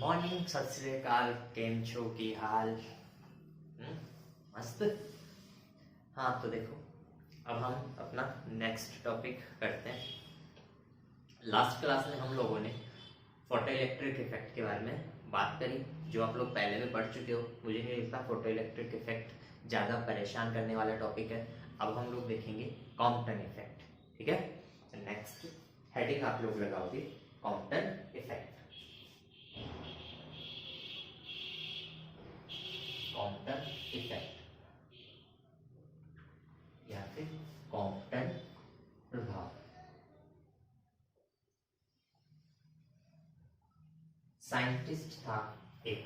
Morning, सत श्री अकाल, केम छो की हाल। मस्त। हाँ तो देखो, अब हम अपना नेक्स्ट टॉपिक करते हैं। लास्ट क्लास में हम लोगों ने फोटो इलेक्ट्रिक इफेक्ट के बारे में बात करी, जो आप लोग पहले में पढ़ चुके हो। मुझे नहीं लगता फोटो इलेक्ट्रिक इफेक्ट ज़्यादा परेशान करने वाला टॉपिक है। अब हम लोग देखेंगे कॉम्पटन इफेक्ट। ठीक है, नेक्स्ट हेडिंग आप लोग लगाओगे कॉम्पटन इफेक्ट। कॉम्पटन इफेक्ट या फिर कॉम्पटन प्रभाव। साइंटिस्ट था एक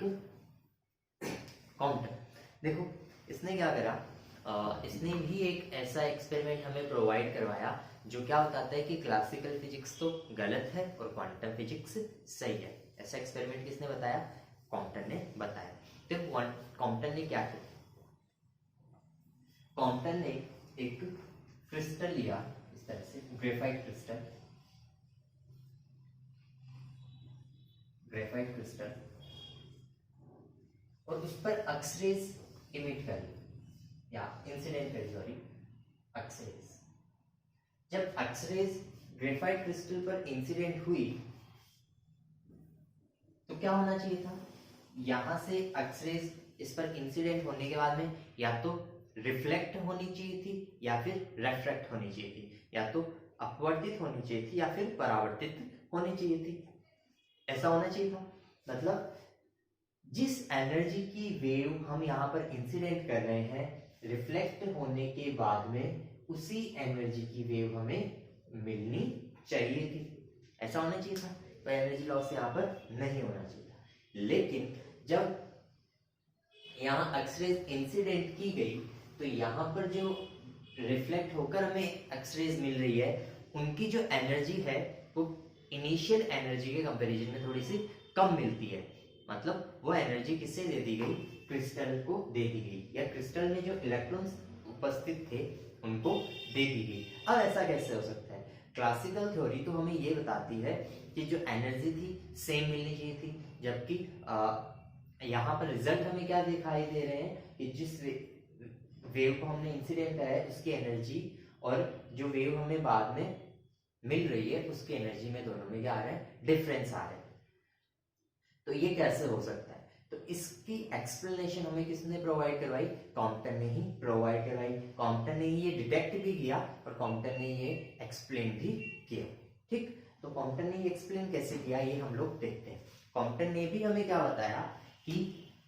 कॉम्पटन। देखो इसने क्या करा, इसने भी एक ऐसा एक्सपेरिमेंट हमें प्रोवाइड करवाया जो क्या बताता है कि क्लासिकल फिजिक्स तो गलत है और क्वांटम फिजिक्स सही है। ऐसा एक्सपेरिमेंट किसने बताया? कॉम्पटन ने बताया। तो कॉम्पटन ने क्या किया? कॉम्पटन ने एक क्रिस्टल लिया, इस तरह से ग्रेफाइट क्रिस्टल, और उस पर एक्सरेज इमिट कर या इंसिडेंट करी, सॉरी एक्सरेज। जब एक्सरेज ग्रेफाइट क्रिस्टल पर इंसिडेंट हुई तो क्या होना चाहिए था? यहां से एक्सरेज इस पर इंसिडेंट होने के बाद में या तो रिफ्लेक्ट होनी चाहिए थी या फिर रेफ्रेक्ट होनी चाहिए थी, या तो अपवर्तित होनी चाहिए थी या फिर परावर्तित होनी चाहिए थी। ऐसा होना चाहिए था। मतलब जिस एनर्जी की वेव हम यहाँ पर इंसिडेंट कर रहे हैं, रिफ्लेक्ट होने के बाद में उसी एनर्जी की वेव हमें मिलनी चाहिए थी। ऐसा होना चाहिए था। तो एनर्जी लॉस यहाँ पर नहीं होना चाहिए था। लेकिन जब यहाँ एक्सरेज इंसिडेंट की गई तो यहाँ पर जो रिफ्लेक्ट होकर हमें एक्सरेज मिल रही है, उनकी जो एनर्जी है वो इनिशियल एनर्जी के कंपैरिजन में थोड़ी सी कम मिलती है। मतलब वो एनर्जी किससे दे दी गई? क्रिस्टल को दे दी गई, या क्रिस्टल में जो इलेक्ट्रॉन्स उपस्थित थे उनको दे दी गई। अब ऐसा कैसे हो सकता है? क्लासिकल थ्योरी तो हमें ये बताती है कि जो एनर्जी थी सेम मिलनी चाहिए थी, जबकि यहाँ पर रिजल्ट हमें क्या दिखाई दे रहे हैं कि जिस वेव को हमने इंसिडेंट कराया है उसकी एनर्जी और जो वेव हमें बाद में मिल रही है उसकी एनर्जी में, दोनों में क्या आ रहा है? डिफरेंस आ रहा है। तो ये कैसे हो सकता है? तो इसकी एक्सप्लेनेशन हमें किसने प्रोवाइड करवाई? कॉम्पटन ने ही प्रोवाइड करवाई। कॉम्पटन ने ये डिटेक्ट भी किया और कॉम्पटन ने ये एक्सप्लेन भी किया। ठीक, तो कॉम्पटन ने ये एक्सप्लेन कैसे किया ये हम लोग देखते हैं। कॉम्पटन ने भी हमें क्या बताया कि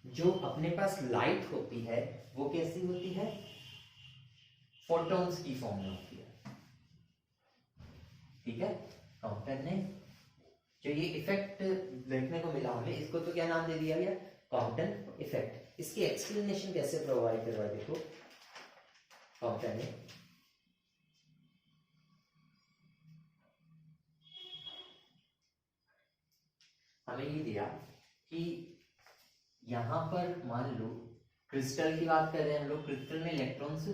जो अपने पास लाइट होती है वो कैसी होती है? फोटॉन्स की फॉर्म में होती है। ठीक है, कॉम्पटन ने जो ये इफेक्ट देखने को मिला हमें, इसको तो क्या नाम दे दिया गया? Compton effect. इसकी एक्सप्लेनेशन कैसे प्रोवाइड करवा? देखो कॉम्पटन ने हमें ये दिया कि यहां पर मान लो क्रिस्टल की बात कर रहे हैं हम लोग, क्रिस्टल में इलेक्ट्रॉन्स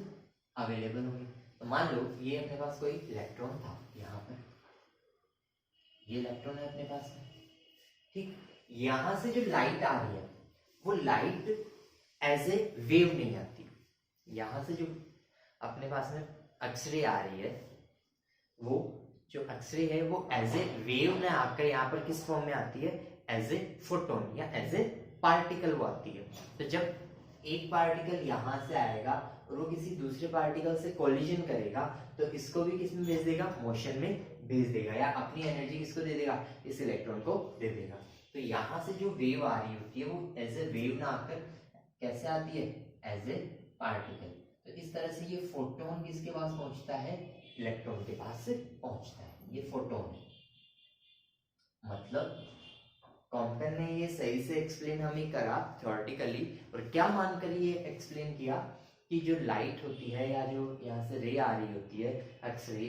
अवेलेबल होंगे। तो मान लो ये अपने पास कोई इलेक्ट्रॉन था, यहाँ पर ये इलेक्ट्रॉन है अपने पास में। ठीक, यहां से जो लाइट आ रही है वो लाइट एज ए वेव नहीं आती। यहां से जो अपने पास में एक्सरे आ रही है, वो जो एक्सरे है वो एज ए वेव में आकर यहाँ पर किस फॉर्म में आती है? एज ए फोटोन या एज ए पार्टिकल वो आती है। तो जब एक पार्टिकल यहां से आएगा और वो किसी दूसरे पार्टिकल से कोलिजन करेगा तो इसको भी किस में भेज देगा? मोशन में भेज देगा, या अपनी एनर्जी किसको दे देगा? इस इलेक्ट्रॉन को दे देगा। तो यहां से जो वेव आ रही होती है वो एज ए वेव ना आकर कैसे आती है? As a particle. तो इस तरह से ये फोटोन किसके पास पहुंचता है? इलेक्ट्रॉन के पास पहुंचता है। ये फोटोन है। मतलब कॉम्पटन ने ये सही से एक्सप्लेन हमें करा थ्योरेटिकली, और क्या मानकर ये एक्सप्लेन किया कि जो लाइट होती है या जो यहाँ से रे आ रही होती है एक्सरे,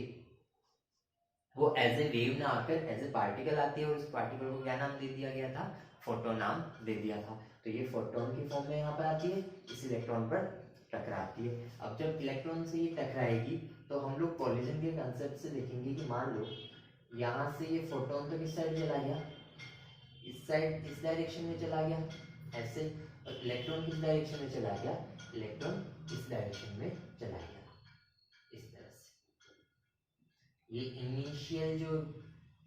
वो एज ए वेव ना आकर एज ए पार्टिकल आती है, और उस पार्टिकल को क्या नाम दे दिया गया था? फोटोन नाम दे दिया था। तो ये फोटोन की फॉर्म में यहाँ पर आती है, इस इलेक्ट्रॉन पर टकराती है। अब जब इलेक्ट्रॉन से ये टकराएगी तो हम लोग कोलिजन के कंसेप्ट से देखेंगे कि मान लो यहाँ से ये फोटोन तो किस साइड चला गया? इस साइड इस डायरेक्शन में चला गया ऐसे, और इलेक्ट्रॉन किस डायरेक्शन में चला गया, इलेक्ट्रॉन इस डायरेक्शन में चला गया इस तरह से। ये इनिशियल जो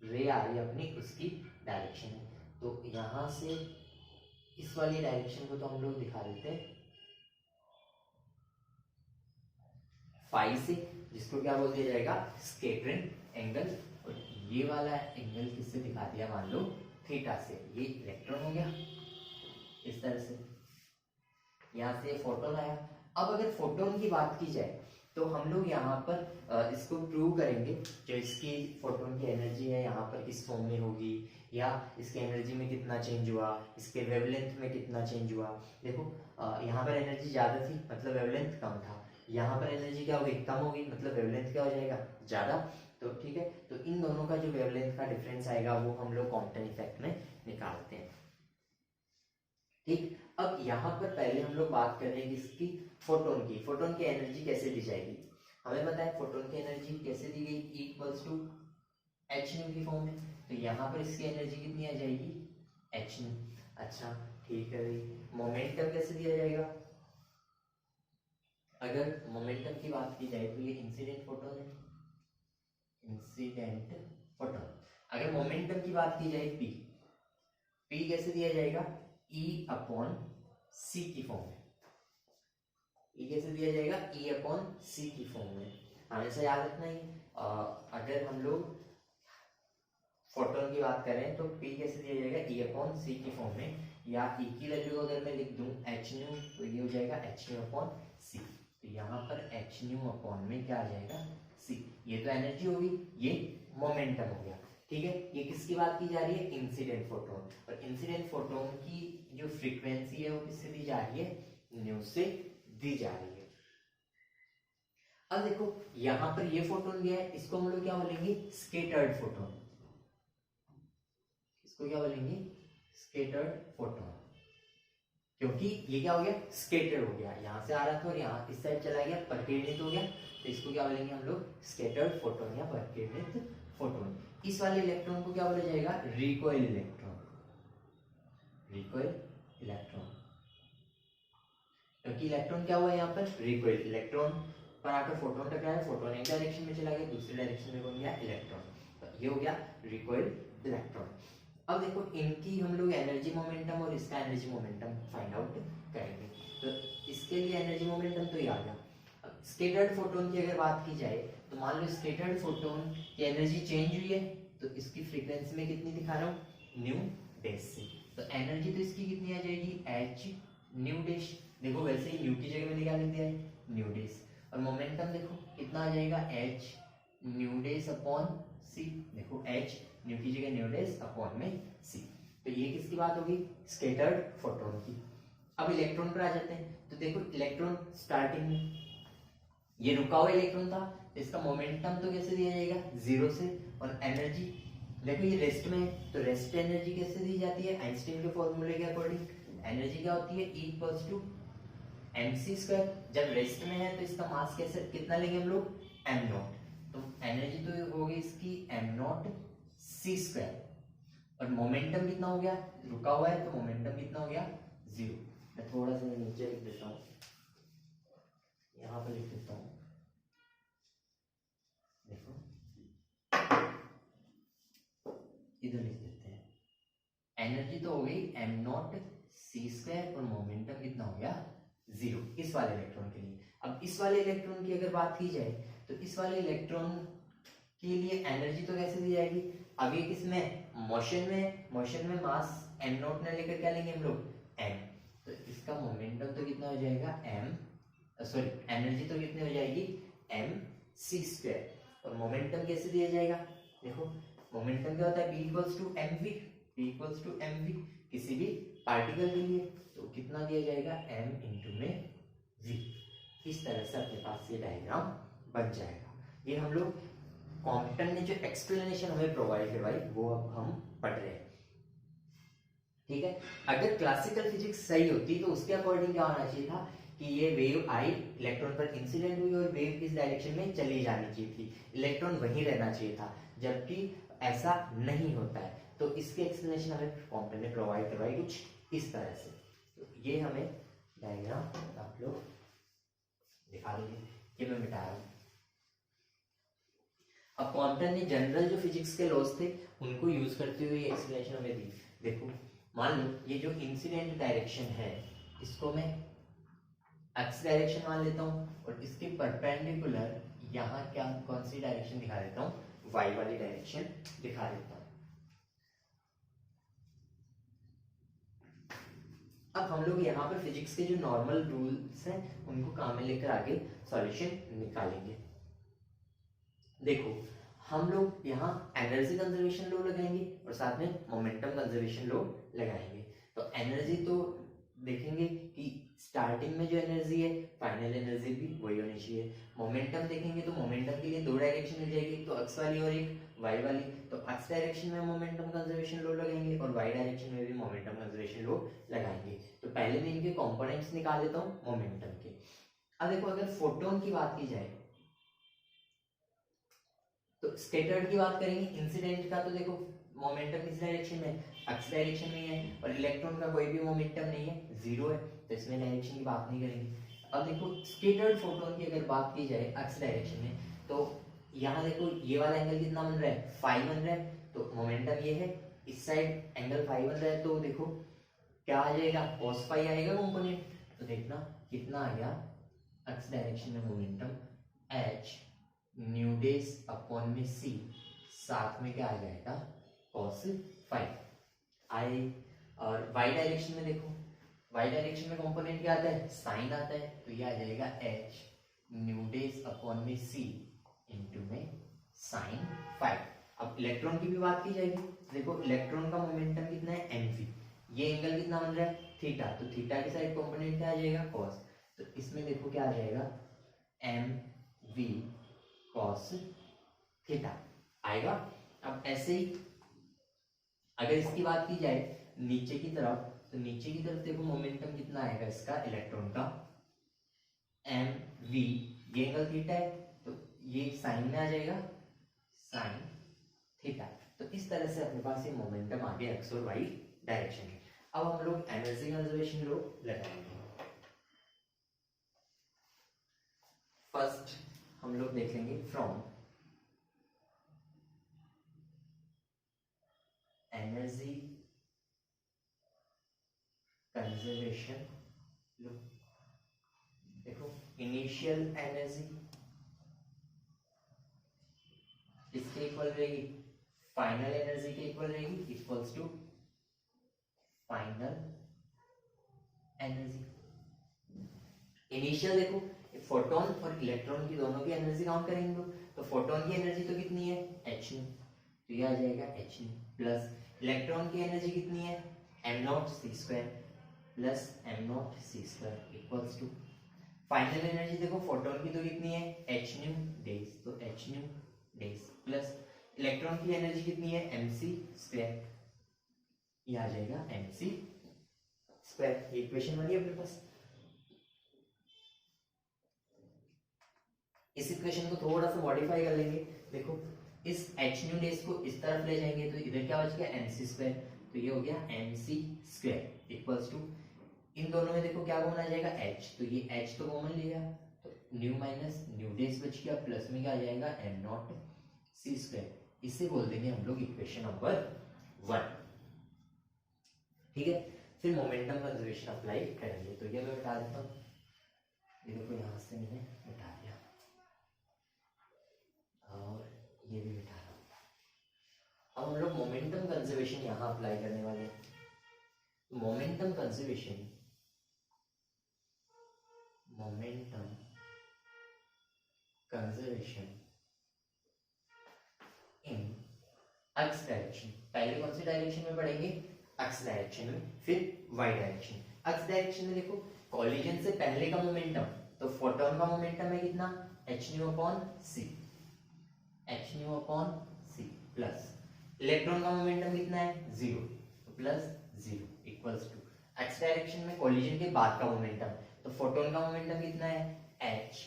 रे आ रही है अपनी उसकी डायरेक्शन है। तो यहां से इस वाली डायरेक्शन को तो हम लोग दिखा देते हैं फाई से, जिसको क्या बोल दिया जाएगा, स्कैटरिंग एंगल। और ये वाला एंगल किससे दिखा दिया, मान लो थीटा से। ये इलेक्ट्रॉन हो गया इस तरह से, यहाँ से फोटोन आया। अब अगर फोटोन की बात की जाए तो हम लोग यहाँ पर इसको प्रूव करेंगे, जो इसकी फोटोन की एनर्जी है यहाँ पर किस फॉर्म में होगी, या इसके एनर्जी में कितना चेंज हुआ, इसके वेवलेंथ में कितना चेंज हुआ। देखो यहाँ पर एनर्जी ज़्यादा थी मतलब वेवलेंथ कम था, यहाँ पर एनर्जी क्या होगी, कम होगी मतलब वेवलेंथ क्या हो जाएगा, ज़्यादा। तो ठीक है, तो इन दोनों का जो वेवलेंथ का डिफरेंस आएगा वो हम लोग कॉम्पटन इफेक्ट में निकालते हैं। ठीक, अब यहाँ पर पहले हम लोग बात कर रहे हैं इसकी फोटोन की। फोटोन की एनर्जी कैसे दी जाएगी, हमें पता है फोटोन की एनर्जी कैसे दी गई, E equals to H nu की फॉर्म में। तो यहाँ पर इसकी एनर्जी कितनी आ जाएगी, एच न्यू। अच्छा ठीक है भाई, मोमेंटम कैसे दिया जाएगा, अगर मोमेंटम की बात की जाए तो ये इंसिडेंट फोटोन है, इंसिडेंट फोटोन। अगर मोमेंटम की बात की जाए पी कैसे दिया जाएगा, E अपॉन सी की फॉर्म में। E कैसे दिया जाएगा, E अपॉन सी की फॉर्म में। हमेशा याद रखना ही, अगर हम लोग फोटोन की बात करें तो P कैसे दिया जाएगा, E अपॉन सी की फॉर्म में। या E की वैल्यू अगर मैं लिख दूं एच न्यू तो ये हो जाएगा एच न्यू अपॉन सी। तो यहाँ पर एच न्यू अपॉन में क्या आ जाएगा, सी। ये तो एनर्जी होगी, ये मोमेंटम हो गया। ठीक है, ये किसकी बात की जा रही है, इंसिडेंट फोटोन। और इंसिडेंट फोटोन की जो फ्रीक्वेंसी है वो किससे दी जा रही है, न्यू से दी जा रही है। अब देखो यहां पर ये फोटोन गया है, इसको हम लोग क्या बोलेंगे, स्कैटर्ड फोटोन। इसको क्या बोलेंगे, स्कैटर्ड फोटोन, क्योंकि ये क्या हो गया, स्कैटर हो गया, यहां से आ रहा था और यहाँ इस साइड चला गया, परिकीर्णित हो गया। तो इसको क्या बोलेंगे हम लोग, स्कैटर्ड फोटोन या परिकीर्णित फोटोन। इस वाले इलेक्ट्रॉन को क्या बोला जाएगा, रिकॉइल इलेक्ट्रॉन, रिकॉइल इलेक्ट्रॉन। क्योंकि इलेक्ट्रॉन क्या हुआ है यहाँ पर, रिकॉइल। इलेक्ट्रॉन पर आकर फोटोन टकराया, फोटोन एक डायरेक्शन में चला गया, दूसरी डायरेक्शन में बन गया इलेक्ट्रॉन। तो ये हो गया रिकॉइल इलेक्ट्रॉन। अब देखो इनकी हम लोग एनर्जी मोमेंटम और इसका एनर्जी मोमेंटम फाइंड आउट करेंगे। तो इसके लिए एनर्जी मोमेंटम तो ये आ गया। अब स्कैटर्ड फोटोन की अगर बात की जाए तो मान लो स्कैटर्ड फोटोन की एनर्जी चेंज हुई है, तो इसकी फ्रीक्वेंसी में कितनी दिखा रहा हूँ, न्यू डैश से। तो एनर्जी तो इसकी कितनी आ जाएगी, एच न्यू डैश। देखो वैसे ही न्यू की जगह में निकाल दिया है, न्यू डैश। और मोमेंटम देखो कितना आ जाएगा, एच न्यू डैश अपॉन सी। देखो एच न्यू की जगह न्यू डैश अपॉन में सी। तो ये किसकी बात होगी, स्कैटर्ड फोटोन की। अब इलेक्ट्रॉन पर आ जाते हैं। तो देखो इलेक्ट्रॉन स्टार्टिंग में ये रुका हुआ इलेक्ट्रॉन था, इसका मोमेंटम तो कैसे दिया जाएगा, जीरो से। और एनर्जी देखो ये रेस्ट में है, तो रेस्ट एनर्जी कैसे दी जाती है, आइंस्टीन के फॉर्मूले के अकॉर्डिंग एनर्जी क्या होती है, E equals to mc square. जब रेस्ट में है तो इसका मास कैसे कितना लेंगे हम लोग, m नॉट। तो एनर्जी तो होगी इसकी m नॉट c स्क्वायर। और मोमेंटम कितना हो गया, रुका हुआ है तो मोमेंटम कितना हो गया, जीरो। मैं थोड़ा सा नीचे लिख देता हूँ, यहाँ पर लिख देता हूँ, देखो इधर लिख देते हैं। एनर्जी तो हो गई m नॉट c स्क्वायर और मोमेंटम कितना हो गया, जीरो, इस वाले इलेक्ट्रॉन के लिए। अब इस वाले इलेक्ट्रॉन की अगर बात की जाए तो इस वाले इलेक्ट्रॉन के लिए एनर्जी तो कैसे दी जाएगी, अब ये किसमें, मोशन में। मोशन में मास m नॉट ने लेकर क्या लेंगे हम लोग, m। तो इसका मोमेंटम तो कितना हो जाएगा, सॉरी एनर्जी तो कितनी हो जाएगी, m c स्क्वायर। और मोमेंटम कैसे दिया जाएगा, देखो मोमेंटम क्या होता है, b equals to M V. b equals to M V किसी भी पार्टिकल के लिए, तो कितना दिया जाएगा, m इंटू में v। इस तरह से अपने पास ये डायग्राम बन जाएगा। ये हम लोग कॉम्पटन ने जो एक्सप्लेनेशन हमें प्रोवाइड करवाई वो अब हम पढ़ रहे हैं। ठीक है, अगर क्लासिकल फिजिक्स सही होती तो उसके अकॉर्डिंग क्या होना चाहिए था कि ये वेव आई, इलेक्ट्रॉन पर इंसिडेंट हुई और वेव इस डायरेक्शन में चली जानी चाहिए थी, इलेक्ट्रॉन वहीं रहना चाहिए था। जबकि ऐसा नहीं होता है। तो इसके एक्सप्लेनेशन हमें कॉम्पन ने प्रोवाइड करवाई कुछ इस तरह से। तो ये हमें डायग्राम आप लोग दिखा देंगे, ये मैं मिटा रहा हूँ। अब कॉम्पटन ने जनरल जो फिजिक्स के लॉज थे उनको यूज करते हुए एक्सप्लेनेशन हमें दी। देखो मान लो ये जो इंसिडेंट डायरेक्शन है इसको मैं एक्स डायरेक्शन मान लेता हूँ और इसके परपेंडिकुलर यहाँ क्या कौन सी डायरेक्शन दिखा देता हूँ, वाई वाली डायरेक्शन दिखा देता हूँ। अब हम लोग यहाँ पर फिजिक्स के जो नॉर्मल रूल्स हैं उनको काम में लेकर आगे सॉल्यूशन निकालेंगे। देखो हम लोग यहाँ एनर्जी कंजर्वेशन लॉ लगाएंगे और साथ में मोमेंटम कंजर्वेशन लॉ लगाएंगे। तो एनर्जी तो देखेंगे कि स्टार्टिंग में जो एनर्जी है फाइनल एनर्जी भी वही होनी चाहिए। मोमेंटम देखेंगे तो मोमेंटम के लिए दो डायरेक्शन मिल जाएगी, तो एक्स वाली और एक वाई वाली। तो एक्स डायरेक्शन में मोमेंटम कंजर्वेशन लॉ लगाएंगे और वाई डायरेक्शन में भी मोमेंटम कंजर्वेशन लॉ लगाएंगे। तो पहले मैं इनके कंपोनेंट्स निकाल देता हूँ मोमेंटम के। अब देखो अगर फोटोन की बात की जाए तो स्कैटर्ड की बात करेंगे, इंसिडेंट का तो देखो मोमेंटम किस डायरेक्शन में, एक्स डायरेक्शन में है, और इलेक्ट्रॉन का कोई भी मोमेंटम नहीं है, जीरो है, तो इसमें डायरेक्शन की बात नहीं करेंगे। अब देखो स्कैटर्ड फोटोन की अगर बात की जाए एक्स डायरेक्शन में, तो यहाँ देखो ये वाला एंगल कितना बन रहा है, फाई बन रहा है, तो मोमेंटम ये है, इस साइड एंगल फाई बन रहा है, तो देखो क्या आ जाएगा, cos फाई आएगा कंपोनेंट। तो देखना कितना आ गया एक्स डायरेक्शन में momentum h nu dash upon में c, साथ में क्या आ जाएगा cos फाई आई। और y डायरेक्शन में देखो, y डायरेक्शन में कंपोनेंट क्या आता है, साइन आता है, तो ये आ जाएगा h न्यू डेज अपॉन में c इंटू में साइन फाई। अब इलेक्ट्रॉन की भी बात की जाएगी, देखो इलेक्ट्रॉन का मोमेंटम कितना है mv, ये एंगल कितना बन रहा है थीटा, तो थीटा की साइड कंपोनेंट क्या आ जाएगा cos, तो इसमें देखो क्या आ जाएगा mv cos थीटा आएगा। अब ऐसे ही अगर इसकी बात की जाए नीचे की तरफ, तो नीचे की तरफ देखो मोमेंटम कितना आएगा इसका इलेक्ट्रॉन का mv, ये एंगल थीटा है, तो ये साइन में आ जाएगा साइन थीटा। तो इस तरह से अपने पास ये मोमेंटम आ गया एक्स और वाई डायरेक्शन में। अब हम लोग एनर्जी कंजर्वेशन लॉ लगाएंगे। फर्स्ट हम लोग देखेंगे फ्रॉम एनर्जी कंजर्वेशन लॉ। देखो इनिशियल एनर्जी इसके इक्वल रहेगी फाइनल एनर्जी के इक्वल रहेगी, equals to final energy. Initial देखो फोटोन और इलेक्ट्रॉन की दोनों की एनर्जी काउंट करेंगे लोग, तो फोटोन की एनर्जी तो कितनी है h न्यू, तो ये आ जाएगा h न्यू, प्लस इलेक्ट्रॉन की एनर्जी कितनी है m naught c square plus m naught c square equals to final energy देखो फोटोन की तो कितनी है h न्यू डेज, तो h nu dash plus electron की एनर्जी कितनी है mc स्क्वायर, ये आ जाएगा mc स्क्वायर। ये इक्वेशन बनी अपने पास। इस इक्वेशन को थोड़ा सा मॉडिफाई कर लेंगे, देखो इस h न्यू डेज को इस तरफ ले जाएंगे तो इधर क्या बच गया mc स्क्वायर, तो ये हो गया mc स्क्वायर इक्वल्स टू इन दोनों में देखो क्या कॉमन आ जाएगा h, तो ये h तो कॉमन लिया, तो न्यू माइनस न्यू डेज बच गया, प्लस में क्या आ जाएगा m नॉट c स्क्वायर। इसे बोल देंगे हम लोग इक्वेशन नंबर 1। ठीक है, फिर मोमेंटम कंजर्वेशन अप्लाई करेंगे, तो ये मैं बता देता हूँ, ये देखो यहाँ से मैंने मिटा दिया और ये भी मिटा रहा हूँ। अब हम लोग मोमेंटम कंजर्वेशन यहाँ अप्लाई करने वाले हैं। Momentum conservation in x direction, पहले कौन सी डायरेक्शन में पढ़ेंगे एक्स डायरेक्शन में, फिर वाई डायरेक्शन। एक्स डायरेक्शन में देखो कॉलिजन से पहले का मोमेंटम, तो फोटोन का मोमेंटम है कितना h nu upon c, h nu upon c plus electron का मोमेंटम कितना है 0, तो plus 0 equals to x direction में कॉलिजन के बाद का मोमेंटम, तो फोटोन का मोमेंटम कितना है h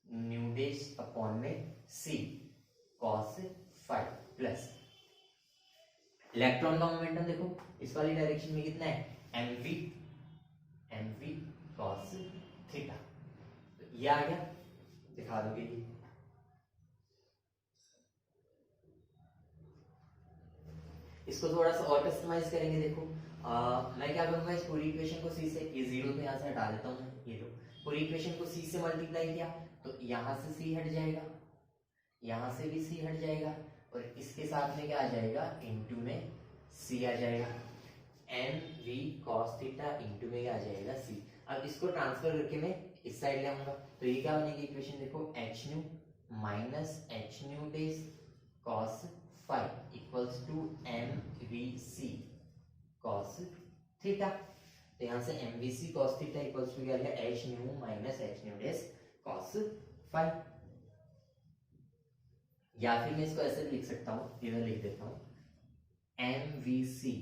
न्यू डेज अपॉन में c cos phi plus electron का मोमेंटम देखो इस वाली डायरेक्शन में कितना है, mv cos थीटा। तो ये आ गया, दिखा दोगे ये। इसको थोड़ा सा और कस्टमाइज करेंगे। देखो मैं क्या करूंगा, इस पूरी इक्वेशन को c से, ये जीरो तो यहाँ से हटा देता हूँ मैं, ये लो पूरी इक्वेशन को c से मल्टीप्लाई किया तो यहाँ से c हट जाएगा, यहाँ से भी c हट जाएगा, और इसके साथ में क्या आ जाएगा, इनटू में c आ जाएगा, mv cos थीटा इनटू में क्या आ जाएगा c। अब इसको ट्रांसफर करके मैं इस साइड ले आऊंगा तो ये क्या बनेगी इक्वेशन, देखो h nu minus h nu dash cos phi equals to mvc cos theta. तो यहाँ से mvc cos theta equals to क्या आ गया, h nu minus h nu dash cos phi. या फिर मैं इसको ऐसे भी लिख सकता हूँ, ये मैं लिख देता हूँ, mvc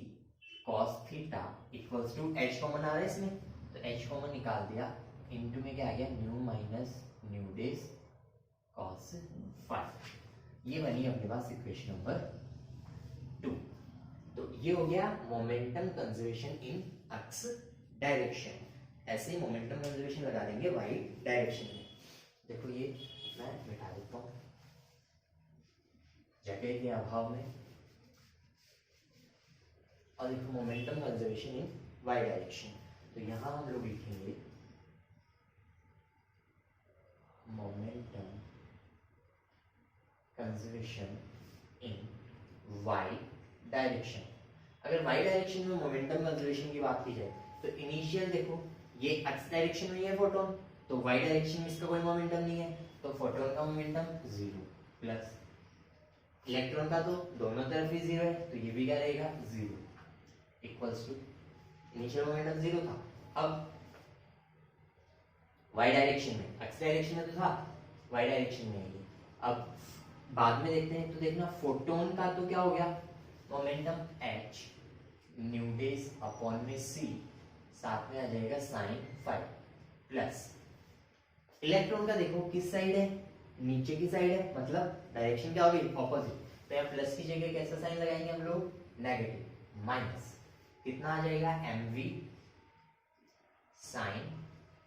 cos theta equals to h common आ रहा है इसमें, तो h कॉमन निकाल दिया, इनटू में क्या आ गया, new minus nu dash cos five. ये बनी अपने पास इक्वेशन नंबर 2। तो ये हो गया momentum conservation in x direction. ऐसे ही मोमेंटम कंजर्वेशन लगा देंगे वाई डायरेक्शन में। देखो ये मैं मिटा देता हूँ जगह के अभाव में, और देखो momentum conservation in Y direction, तो यहां हम लोग लिखेंगे momentum conservation in Y direction. अगर वाई डायरेक्शन में मोमेंटम कंजर्वेशन की बात की जाए तो इनिशियल देखो ये एक्स डायरेक्शन में है फोटोन, तो वाई डायरेक्शन में इसका कोई मोमेंटम नहीं है, तो फोटोन का मोमेंटम जीरो, प्लस इलेक्ट्रॉन का तो दोनों तरफ ही जीरो है, तो ये भी क्या रहेगा, zero, equals to initial momentum zero था। अब वाई डायरेक्शन में, एक्स डायरेक्शन में तो था, वाई डायरेक्शन में है। अब बाद में देखते हैं, तो देखना फोटोन का तो क्या हो गया, momentum h nu dash upon में c, साथ में आ जाएगा साइन फाइव, प्लस इलेक्ट्रॉन का देखो किस साइड है, नीचे की साइड है, मतलब डायरेक्शन क्या होगी, ऑपोजिट, तो यहाँ प्लस की जगह कैसा साइन लगाएंगे हम लोग, नेगेटिव, माइनस कितना आ जाएगा, mv साइन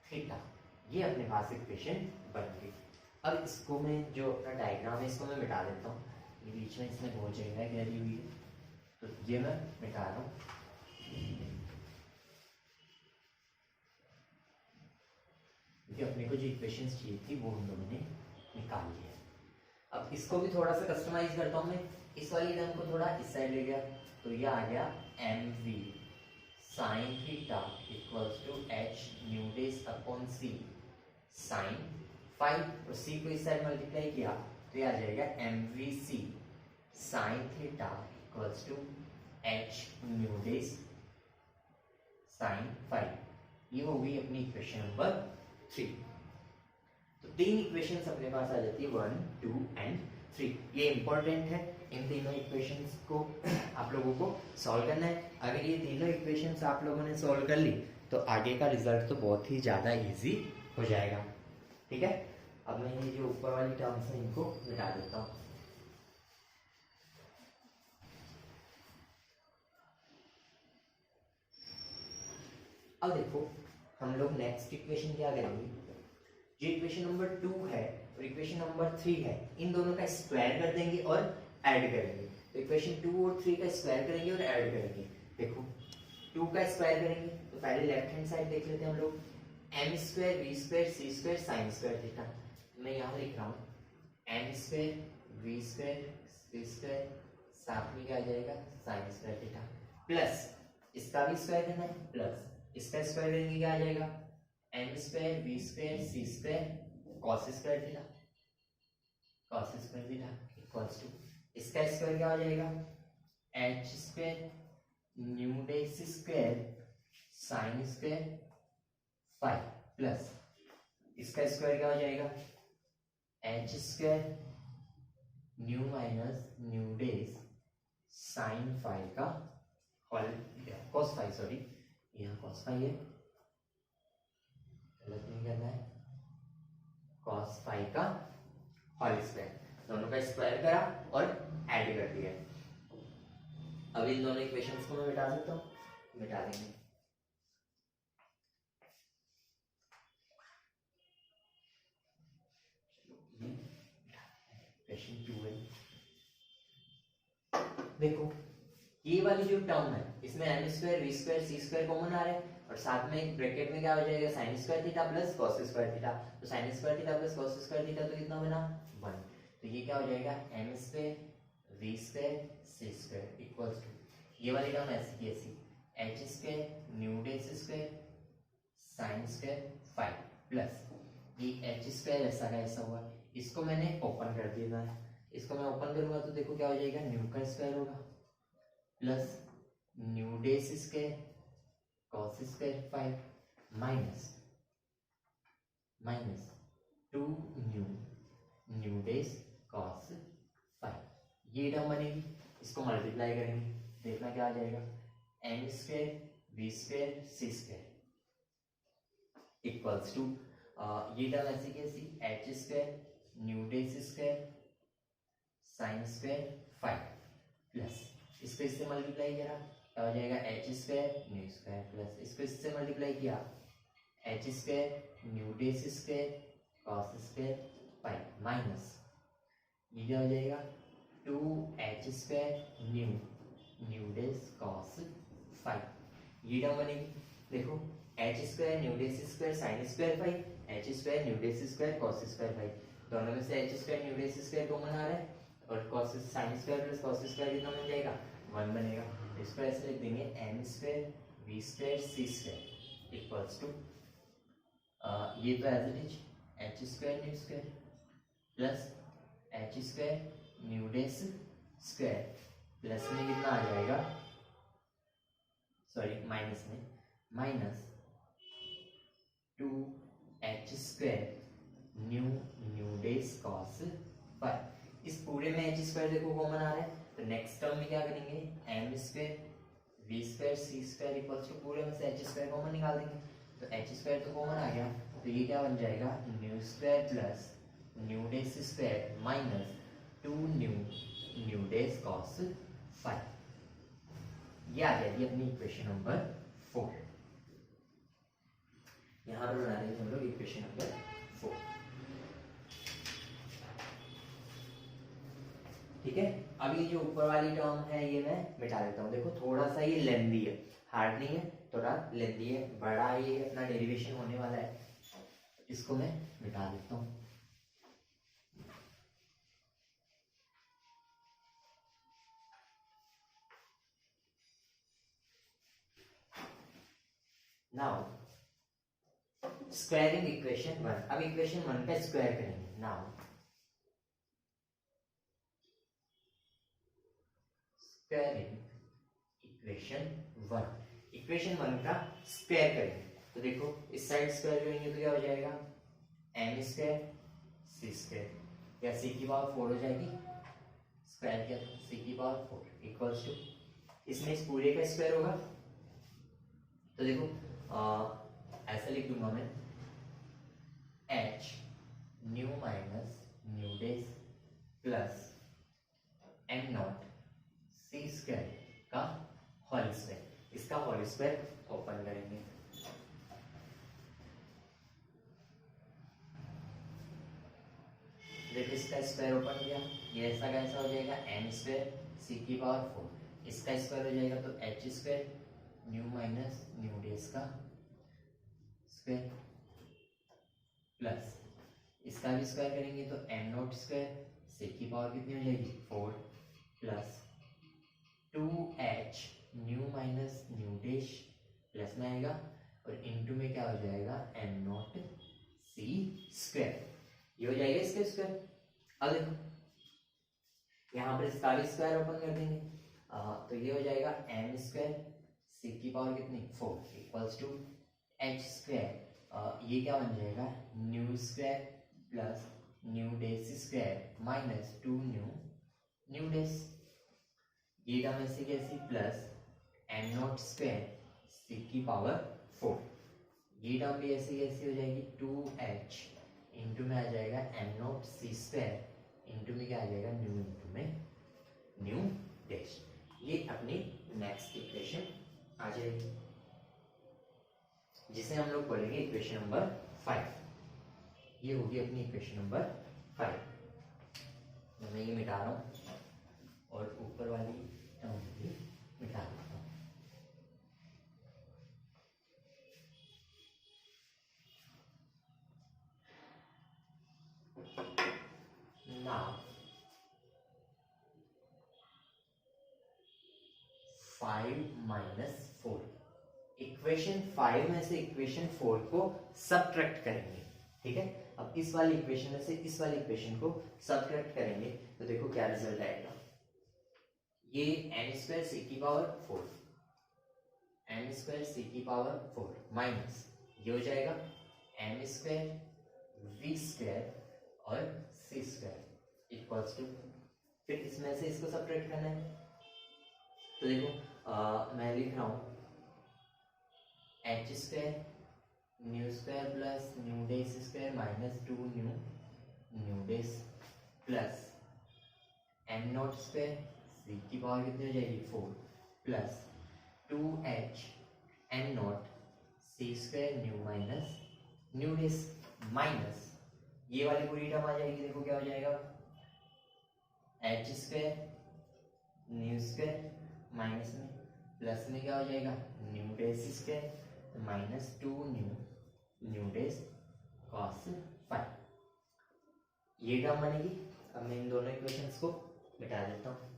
थीटा। ये अपने पास इक्वेशन बन गई। अब इसको मैं जो अपना डायग्राम है इसको मैं मिटा देता हूँ, ये बीच में इसमें बहुत जगह गहरी हुई है, तो ये मैं मिटा रहा हूँ। क्योंकि अपने को जो इक्वेशंस चाहिए थी वो हम लोगों ने निकाल लिया। अब इसको भी थोड़ा सा कस्टमाइज करता हूँ मैं, इस वाली टर्म को थोड़ा इस साइड ले गया, तो ये आ गया mv sine theta equals to h nu dash upon c sine phi, और c को इस साइड मल्टीप्लाई किया तो ये आ जाएगा mvc sine theta equals to h nu dash sine phi. ये हो गई अपनी इक्वेशन नंबर 3। तो तीन इक्वेशंस अपने पास आ जाती है 1, 2 एंड 3। ये इंपॉर्टेंट है, इन तीनों इक्वेशंस को आप लोगों को सॉल्व करना है। अगर ये तीनों इक्वेशंस आप लोगों ने सॉल्व कर ली तो आगे का रिजल्ट तो बहुत ही ज़्यादा इजी हो जाएगा। ठीक है, अब मैं ये जो ऊपर वाली टर्म्स है इनको मिटा देता हूँ। अब देखो हम लोग नेक्स्ट इक्वेशन क्या करेंगे, जो इक्वेशन नंबर 2 है और इक्वेशन नंबर 3 है, इन दोनों का स्क्वायर कर देंगे और ऐड करेंगे। तो इक्वेशन 2 और 3 का स्क्वायर करेंगे और ऐड करेंगे। देखो 2 का स्क्वायर करेंगे तो पहले लेफ्ट हैंड साइड देख लेते हैं हम लोग, m square v square c square sine square theta. मैं यहाँ लिख रहा हूँ m square v square c square, साथ में क्या आ जाएगा, साइन स्क्वायर थीटा, प्लस इसका भी स्क्वायर करना है, प्लस इसका स्क्वायर करेंगे क्या आ जाएगा, m square v square c square cos square theta, cos square theta equals to इसका स्क्वायर क्या हो जाएगा, h square nu dash square sine square phi, plus इसका स्क्वायर क्या हो जाएगा, h square nu minus nu dash sine phi का whole, cos phi, sorry यहाँ कॉस फाइव है, गलत नहीं करना है, कॉस फाइव का होल स्क्वायर, दोनों का स्क्वायर करा और ऐड कर दिया। अब इन दोनों इक्वेशंस को मैं मिटा सकता हूँ, मिटा देंगे। क्वेश्चन 2 है, देखो ये वाली जो टर्म है इसमें m square v square c square common आ रहा है और साथ में एक ब्रैकेट में क्या हो जाएगा sine square theta plus cos square theta. तो sine square theta plus cos square theta तो कितना बना 1। तो ये क्या हो जाएगा m square v square c square equals to ये वाली टर्म ऐसी की ऐसी h square nu dash square sine square 5 plus ये एच स्क्वायर ऐसा का ऐसा हुआ, इसको मैंने ओपन कर दिया है, इसको मैं ओपन करूंगा तो देखो क्या हो जाएगा न्यू का स्क्वायर होगा plus nu dash square cos square 5 minus minus 2 nu nu dash cos 5, ये टर्म बनेगी, इसको मल्टीप्लाई करेंगे, देखना क्या आ जाएगा m square v square c square equals to ये टर्म ऐसी कैसी h square nu dash square sine square 5 plus इसको इससे मल्टीप्लाई करा क्या हो जाएगा h square nu square plus इसको इससे मल्टीप्लाई किया h square nu dash square cos square 5 minus ये क्या हो जाएगा 2h square nu nu dash cos 5, ये टर्म बनेगी, देखो h square nu dash square sine square 5 h square nu dash square cos square 5, दोनों में से h square nu dash square common आ रहा है और cos sine square plus cos square कितना बन जाएगा 1 बनेगा। इसको ऐसे लिख देंगे m square v square c square equals to ये तो as it is h square nu square plus h square nu dash square plus में कितना आ जाएगा सॉरी माइनस में minus 2h square nu nu dash cos 5, इस पूरे में एच स्क्वायर देखो कॉमन आ रहा है तो नेक्स्ट टर्म में क्या करेंगे m square v square c square equals to पूरे में से एच स्क्वायर कॉमन निकाल देंगे, तो एच स्क्वायर तो कॉमन आ गया तो ये क्या बन जाएगा nu square plus nu dash square minus 2 nu nu dash cos 5, ये आ जाएगी अपनी इक्वेशन नंबर 4। यहां पर बना रहे हैं हम लोग इक्वेशन नंबर 4, ठीक है। अब ये जो ऊपर वाली टर्म है ये मैं मिटा देता हूँ, देखो थोड़ा सा ये लेंदी है, हार्ड नहीं है, थोड़ा लेंदी है, बड़ा ये अपना डेरिवेशन होने वाला है, इसको मैं मिटा देता हूँ। नाउ स्क्वायरिंग इक्वेशन 1, अब इक्वेशन 1 का स्क्वायर करेंगे। नाउ स्क्वायरिंग इक्वेशन 1, इक्वेशन 1 का स्क्वायर करेंगे तो देखो इस साइड स्क्वायर करेंगे तो क्या हो जाएगा एम स्क्वायर सी स्क्वायर या सी की पावर 4 हो जाएगी, स्क्वायर क्या सी की पावर 4 इक्वल्स टू इसमें इस पूरे का स्क्वायर होगा तो देखो ऐसा लिख दूंगा मैं h nu minus nu dash plus m not c square का होल स्क्वायर, इसका होल स्क्वायर ओपन करेंगे देखो इसका स्क्वायर ओपन किया ये ऐसा कैसा हो जाएगा एम स्क्वायर सी की पावर 4, इसका स्क्वायर हो जाएगा तो h square nu minus nu dash का स्क्वायर प्लस इसका भी स्क्वायर करेंगे तो एम नॉट स्क्वायर सी की पावर कितनी हो जाएगी 4 plus 2h new minus nu dash plus में आएगा और इनटू में क्या हो जाएगा एम नॉट सी स्क्वायर, ये हो जाएगा इसका स्क्वायर। अब देखो यहाँ पर इसका भी स्क्वायर ओपन कर देंगे तो ये हो जाएगा एम स्क्वायर सी की पावर कितनी 4 इक्वल्स टू एच स्क्वायर, ये क्या बन जाएगा nu square plus nu dash square minus 2 nu डेस, ये टर्म ऐसी कैसी plus m naught square c की पावर 4, ये टर्म भी ऐसी कैसी हो जाएगी 2h इंटू में आ जाएगा m not c square into में क्या आ जाएगा न्यू इंटू में न्यू डैश, ये अपनी आ जाएगी, जिसे हम लोग बोलेंगे इक्वेशन नंबर 5। ये होगी अपनी इक्वेशन नंबर 5। मैं ये मिटा रहा हूं और ऊपर वाली टर्म भी मिटा देता हूं। नाउ 5 माइनस 4, इक्वेशन 5 में से इक्वेशन 4 को सबट्रैक्ट करेंगे। ठीक है, अब इस वाली इक्वेशन में से इस वाली इक्वेशन को सबट्रैक्ट करेंगे तो देखो क्या रिजल्ट आएगा। ये n स्क्वायर सी की पावर 4, n स्क्वायर सी की पावर 4 माइनस ये हो जाएगा n स्क्वायर v स्क्वायर और c स्क्वायर इक्वल्स टू, फिर इसमें से इसको सबट्रैक्ट करना है तो देखो मैं लिख रहा हूं h square nu square plus nu dash square minus 2 nu dash plus m not square c की पावर कितनी हो जाएगी 4 प्लस 2h n नॉट c square nu minus nu dash minus ये वाली पूरी टर्म आ जाएगी। देखो क्या हो जाएगा h square nu square minus में प्लस में क्या हो जाएगा new dash square minus 2 nu dash cos 5, ये टर्म बनेगी। अब मैं इन दोनों इक्वेशंस को मिटा देता हूं।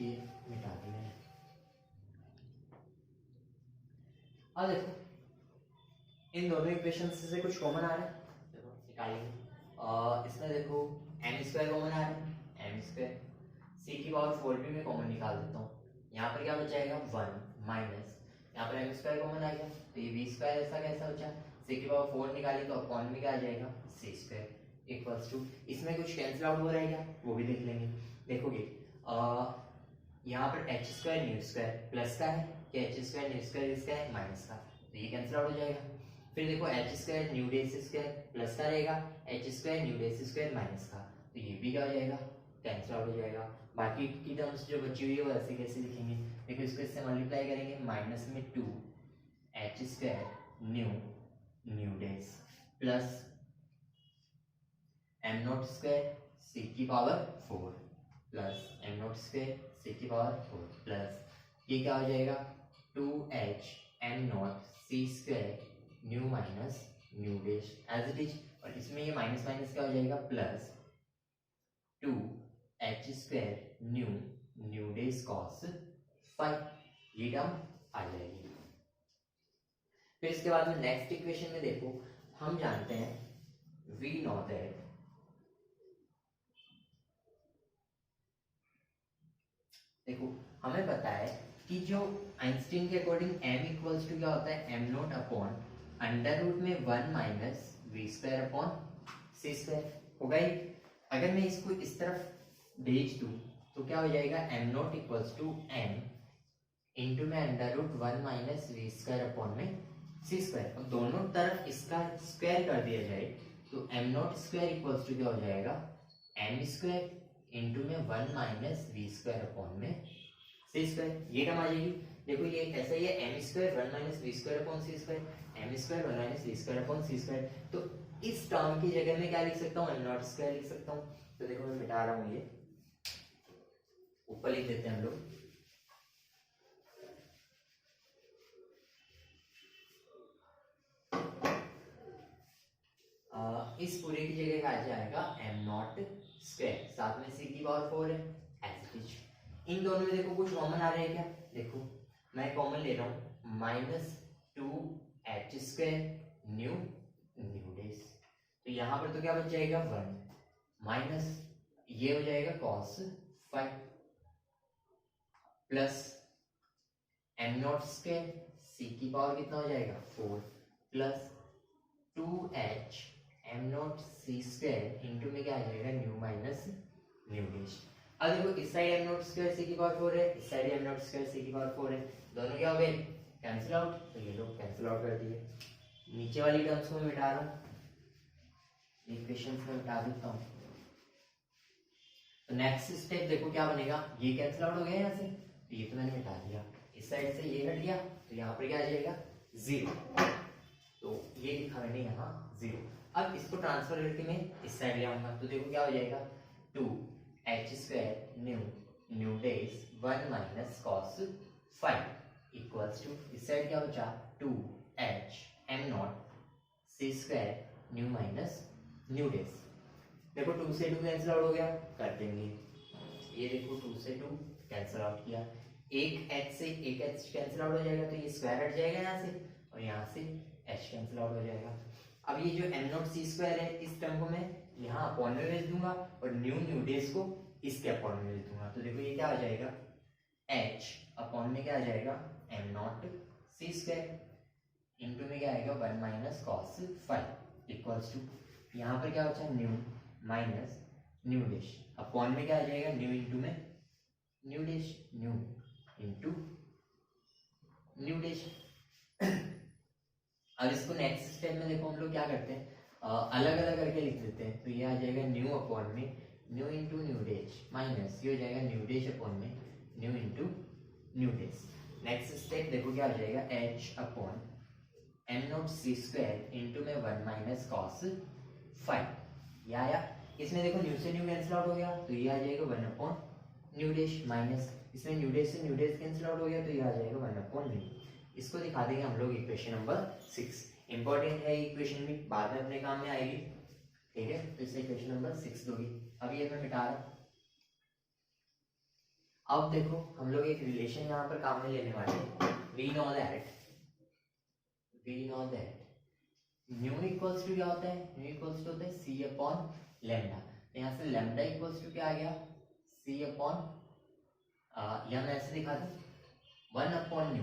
ये मिटा दिया है। अब देखो इन दोनों इक्वेशंस से कुछ कॉमन आ रहा है, देखो निकालेंगे। इसमें देखो m स्क्वायर कॉमन आ रहा है, m स्क्वायर c की पावर 4 भी मैं कॉमन निकाल देता हूँ। यहाँ पर क्या बच जाएगा 1 माइनस यहाँ पर m स्क्वायर कॉमन आ गया तो ये v स्क्वायर ऐसा कैसा बचा, c की पावर 4 निकाली तो अपॉन में क्या आ जाएगा c स्क्वायर इक्वल्स टू, इसमें कुछ कैंसिल आउट हो रहा है क्या वो भी देख लेंगे। देखोगे यहाँ पर H square nu square plus का है कि एच स्क्वायर न्यू स्क्वायर इसका है माइनस का, तो ये कैंसिल आउट हो जाएगा। फिर देखो h square nu dash square plus का रहेगा, H square nu dash square minus का, तो ये भी क्या हो जाएगा कैंसिल आउट हो जाएगा। बाकी की टर्म्स जो बची हुई है वो ऐसे कैसे लिखेंगे, देखो इसको इससे मल्टीप्लाई करेंगे माइनस में 2 h square nu dash plus m naught square c की power 4 plus m naught square c की पावर 4 प्लस ये क्या हो जाएगा 2h m not c square nu minus nu dash as it is, और इसमें ये माइनस माइनस क्या हो जाएगा plus 2h square nu dash cos 5, ये टर्म आ जाएगी। फिर इसके बाद में नेक्स्ट इक्वेशन में देखो हम जानते हैं v नॉट एट देखो हमें पता है कि जो आइंस्टीन के अकॉर्डिंग m इक्वल्स टू क्या होता है m not upon under root में 1 minus v square upon c square होगा ही। अगर मैं इसको इस तरफ भेज दूं तो क्या हो जाएगा m naught equals to m into में under root 1 minus v square upon में सी स्क्वायर, और दोनों तरफ इसका स्क्वायर कर दिया जाए तो m not square equals to क्या हो जाएगा m स्क्वायर इंटू में 1 माइनस वी स्क्वायर अपॉन में सी स्क्वायर, ये टर्म आ जाएगी। देखो ये कैसा ही है m square 1 minus v square upon c square, m square 1 minus v square upon c square, तो इस टर्म की जगह में क्या लिख सकता हूँ m नॉट स्क्वायर लिख सकता हूँ। तो देखो मैं मिटा रहा हूँ, ये ऊपर लिख देते हैं हम लोग। इस पूरे की जगह आ जाएगा m नॉट स्क्वायर, साथ में c की पावर 4 है एज इट इज। इन दोनों में देखो कुछ कॉमन आ रहा है क्या, देखो मैं कॉमन ले रहा हूँ माइनस 2h स्क्वायर न्यू डेस, तो यहाँ पर तो क्या बच जाएगा 1 माइनस ये हो जाएगा cos 5 plus m not square c की पावर कितना हो जाएगा 4 plus 2h m naught c square into में क्या आ जाएगा न्यू माइनस न्यू डेश। अब देखो इस side m not square c की पावर 4 है, इस side m not square c की पावर 4 है, दोनों क्या हो गए कैंसिल आउट, तो ये लोग कैंसिल आउट कर दिए। नीचे वाली टर्म्स को मैं मिटा रहा हूँ, इक्वेशंस में मिटा देता हूँ। तो नेक्स्ट स्टेप देखो क्या बनेगा, ये कैंसिल आउट हो गया यहाँ से, तो ये तो मैंने हटा दिया, इस साइड से ये हट गया, तो यहाँ पर क्या आ जाएगा 0, तो ये लिखा मैंने यहाँ 0। अब इसको ट्रांसफर करके मैं इस साइड ले आऊंगा, तो देखो क्या हो जाएगा 2h² nu dash 1 minus cos 5 equals to, इस साइड क्या बचा 2h m0 c² new minus nu days. देखो 2 से 2 कैंसिल आउट हो गया, कर देंगे, ये देखो 2 से 2 कैंसिल आउट किया, एक h से एक h कैंसिल आउट हो जाएगा, तो ये स्क्वायर हट जाएगा यहाँ से, और यहाँ से h कैंसिल आउट हो जाएगा। अब ये जो m0 c² है, इस टर्म को मैं यहाँ अपॉन में भेज दूंगा, और न्यू डेज को इसके अपॉन में भेज दूंगा, तो देखो ये क्या आ जाएगा h अपॉन में क्या आ जाएगा m0 c² इंटू में क्या आएगा 1 माइनस कॉस 5 इक्वल्स टू, यहाँ पर क्या बचा new minus nu dash, upon में क्या आ जाएगा न्यू इंटू में new dash, new into new dash. अब इसको नेक्स्ट स्टेप में देखो हम लोग क्या करते हैं, अलग अलग करके लिख देते हैं, तो ये आ जाएगा न्यू अपॉन में new into new dash minus ये हो जाएगा न्यू डेश अपॉन में new into new dash. Next step देखो क्या हो जाएगा h upon m0 c² into में 1 माइनस कॉस 5, ये आया, इसमें देखो न्यू से न्यू कैंसिल आउट हो गया, तो ये आ जाएगा 1 अपॉन न्यू डेश माइनस, इसमें न्यू डेश से न्यू डेश कैंसिल आउट हो गया, तो ये आ जाएगा 1 अपॉन न्यू। इसको दिखा देंगे हम लोग इक्वेशन नंबर 6, इंपॉर्टेंट है इक्वेशन भी, बाद में अपने काम में आएगी, ठीक है, तो इसे इक्वेशन नंबर 6 दोगी। अब ये मैं मिटा रहा, अब देखो हम लोग एक रिलेशन यहाँ पर काम में लेने वाले हैं, we know that nu equals to क्या होता है, न्यू इक्वल्स टू होता है c अपॉन लैम्डा, तो यहाँ से लैम्डा इक्वल्स टू क्या आ गया c अपॉन, या मैं ऐसे दिखा दूं 1 अपॉन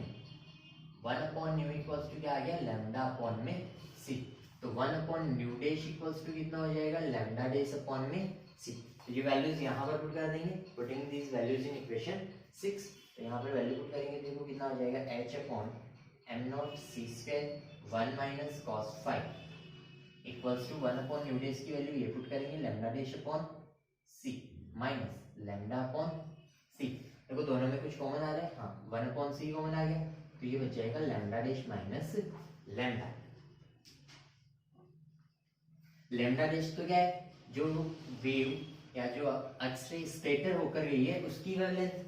न्यू इक्वल्स टू क्या आ गया लैम्डा अपॉन में c, तो 1 upon nu dash equals to कितना हो जाएगा लैम्डा डेश अपॉन में c, तो ये वैल्यूज यहाँ पर पुट कर देंगे, putting these values in equation 6, तो यहाँ पर वैल्यू पुट करेंगे, देखो कितना हो जाएगा h upon m0 c² 1 minus cos 5 equals to 1 upon nu dash की वैल्यू ये पुट करेंगे lambda dash upon c minus lambda upon c, देखो दोनों में कुछ कॉमन आ रहा है, हाँ 1 अपॉन c कॉमन आ गया, तो ये बच जाएगा lambda dash minus lambda. Lambda dash तो क्या है, जो वेव या जो अक्ष से स्कैटर होकर गई है उसकी वेवलेंथ,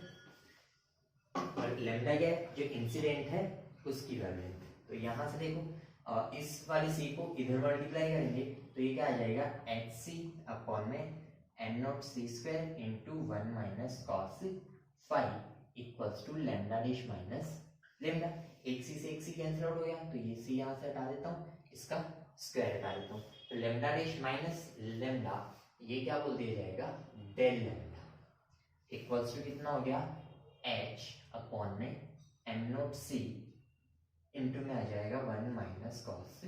और लैम्डा क्या है जो इंसिडेंट है उसकी वेवलेंथ। तो यहाँ से देखो इस वाली c को इधर मल्टीप्लाई करेंगे, तो ये क्या आ जाएगा hc अपॉन में m0 c² into 1 minus cos 5 equals to lambda dash minus lambda, एक c से एक c कैंसिल आउट हो गया, तो ये c यहाँ से हटा देता हूँ, इसका स्क्वायर हटा देता हूँ, तो लैम्डा डेश माइनस लैम्डा ये क्या बोल दिया जाएगा डेल लैम्डा इक्वल्स टू कितना हो गया h अपॉन में m0 c इंटू में आ जाएगा 1 माइनस कॉस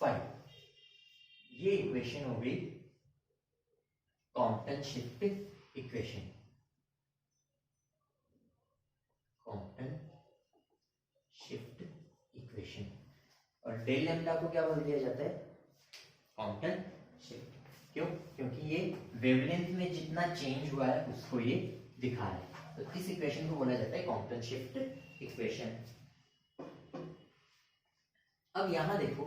5, ये इक्वेशन हो गई Compton shift equation, Compton shift equation. और डेल लैम्डा को क्या बोल दिया जाता है कॉम्पटन शिफ्ट, क्यों, क्योंकि ये वेवलेंथ में जितना चेंज हुआ है उसको ये दिखा रहा है, तो इस इक्वेशन को बोला जाता है कॉम्पटन शिफ्ट इक्वेशन। अब यहां देखो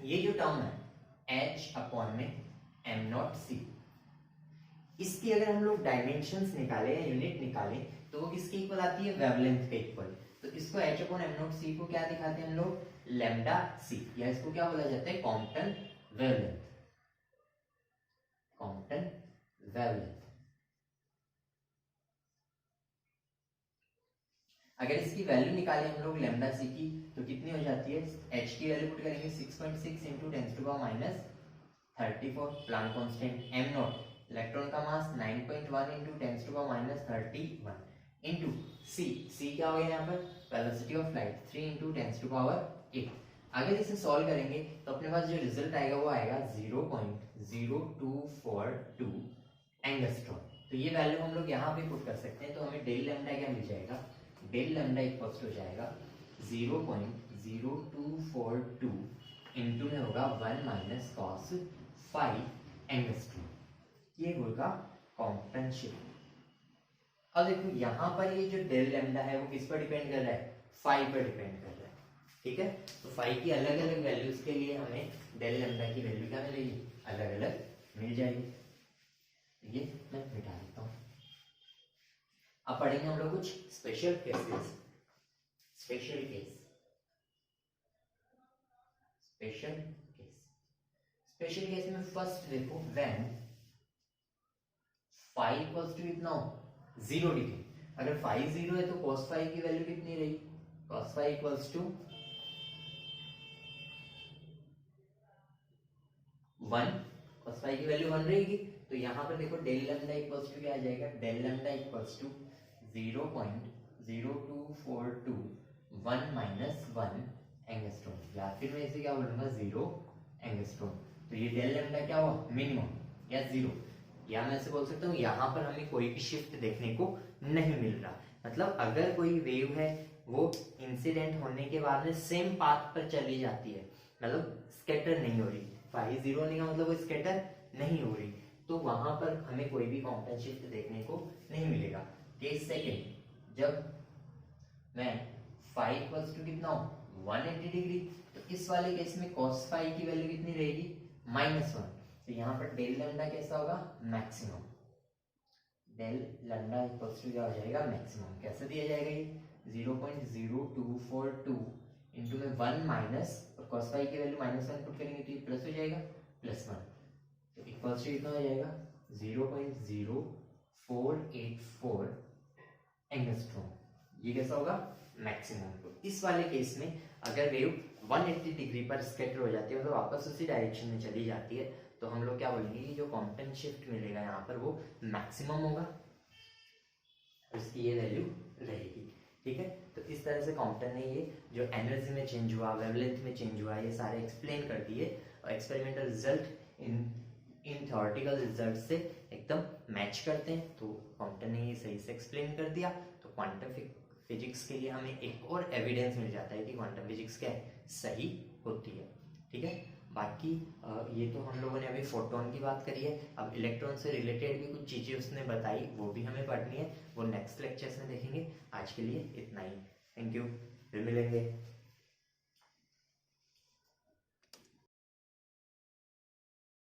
ये जो टर्म है h अपॉन में m0 c, इसकी अगर हम लोग डायमेंशंस निकाले या यूनिट निकाले तो वो किसके इक्वल आती है वेवलेंथ के इक्वल, तो इसको h अपॉन m0 c को क्या दिखाते हैं हम लोग लैम्डा c, या इसको क्या बोला जाता है कॉम्पटन वेवलेंथ, कॉम्पटन वेवलेंथ। अगर इसकी वैल्यू निकाले हम लोग लैम्डा सी की तो कितनी हो जाती है, h की वैल्यू पुट करेंगे 6.6 into 10⁻³ 34, Planck constant m0 electron का मास 9.1 इंटू 10⁻³ 31 इंटू c क्या हो गया यहाँ पर वेलोसिटी ऑफ लाइट 3 इंटू 10⁸। अगर इसे सॉल्व करेंगे तो अपने पास जो रिजल्ट आएगा वो आएगा 0.0242 एंगस्ट्रॉम, तो ये वैल्यू हम लोग यहाँ पे पुट कर सकते हैं, तो हमें डेल लैम्डा क्या मिल जाएगा, डेल लैम्डा इक्वल्स हो जाएगा 0.0242 इंटू में होगा 1 माइनस कॉस 5 एंगस्ट्रॉम, ये होगा क्वांटम शिफ्ट। अब देखो यहाँ पर ये जो डेल लैम्डा है वो किस पर डिपेंड कर रहा है, फाई पर डिपेंड कर रहा है, ठीक है। तो फाई की अलग अलग वैल्यूज के लिए हमें डेल लैम्डा की वैल्यू क्या मिलेगी, अलग अलग मिल जाएगी। ये मैं मिटा देता हूँ। अब पढ़ेंगे हम लोग कुछ special cases, special case, special case. Special case में फर्स्ट देखो व्हेन फाई इक्वल्स टू कितना हो, 0 डिग्री। अगर फाई 0 है तो cos फाई की वैल्यू कितनी रही, cos phi equals to 1, cos phi की वैल्यू 1 रहेगी। तो यहाँ पर देखो डेल लैम्डा इक्वल्स टू क्या आ जाएगा, del lambda equals to 0.0242 1 minus 1 angstrom, या फिर मैं इसे क्या बोलूंगा 0 एंगस्ट्रॉम। तो ये डेल लैम्डा क्या हुआ, मिनिमम या 0, या मैं ऐसे बोल सकता हूँ यहाँ पर हमें कोई भी शिफ्ट देखने को नहीं मिल रहा। मतलब अगर कोई वेव है वो इंसिडेंट होने के बाद में सेम पाथ पर चली जाती है, मतलब स्कैटर नहीं हो रही, फाई 0 होने का मतलब वो स्कैटर नहीं हो रही, तो वहां पर हमें कोई भी क्वांटम शिफ्ट देखने को नहीं मिलेगा। केस सेकंड, जब मैं फाई इक्वल्स टू कितना हो 180 डिग्री, तो इस वाले केस में cos फाई की वैल्यू कितनी रहेगी, -1। तो यहाँ पर डेल लैम्डा कैसा होगा, maximum. Del lambda equals to क्या हो जाएगा, मैक्सिमम। कैसे दिया जाएगा ये 0.0242 इंटू में 1 माइनस, और cos फाई की वैल्यू -1 पुट करेंगे तो ये प्लस हो जाएगा, +1। तो इक्वल्स टू कितना हो जाएगा 0.0484 एंगस्ट्रॉम। ये कैसा होगा, मैक्सिमम। तो इस वाले केस में अगर वेव 180 डिग्री पर स्कैटर हो जाती है, मतलब वापस उसी डायरेक्शन में चली जाती है, तो हम लोग क्या बोलेंगे कि जो क्वांटम शिफ्ट मिलेगा यहाँ पर वो मैक्सिमम होगा, उसकी ये वैल्यू रहेगी, ठीक है। तो इस तरह से क्वांटम ने ये जो एनर्जी में चेंज हुआ, वेवलेंथ में चेंज हुआ, ये सारे एक्सप्लेन कर दिए, और experimental result in theoretical result से एकदम मैच करते हैं। तो क्वांटम ने ये सही से एक्सप्लेन कर दिया। तो क्वांटम फिजिक्स के लिए हमें एक और एविडेंस मिल जाता है कि क्वांटम फिजिक्स क्या है, सही होती है, ठीक है। बाकी ये तो हम लोगों ने अभी फोटोन की बात करी है। अब इलेक्ट्रॉन से रिलेटेड भी कुछ चीजें उसने बताई, वो भी हमें पढ़नी है, वो नेक्स्ट लेक्चर्स में देखेंगे। आज के लिए इतना ही, थैंक यू, फिर मिलेंगे।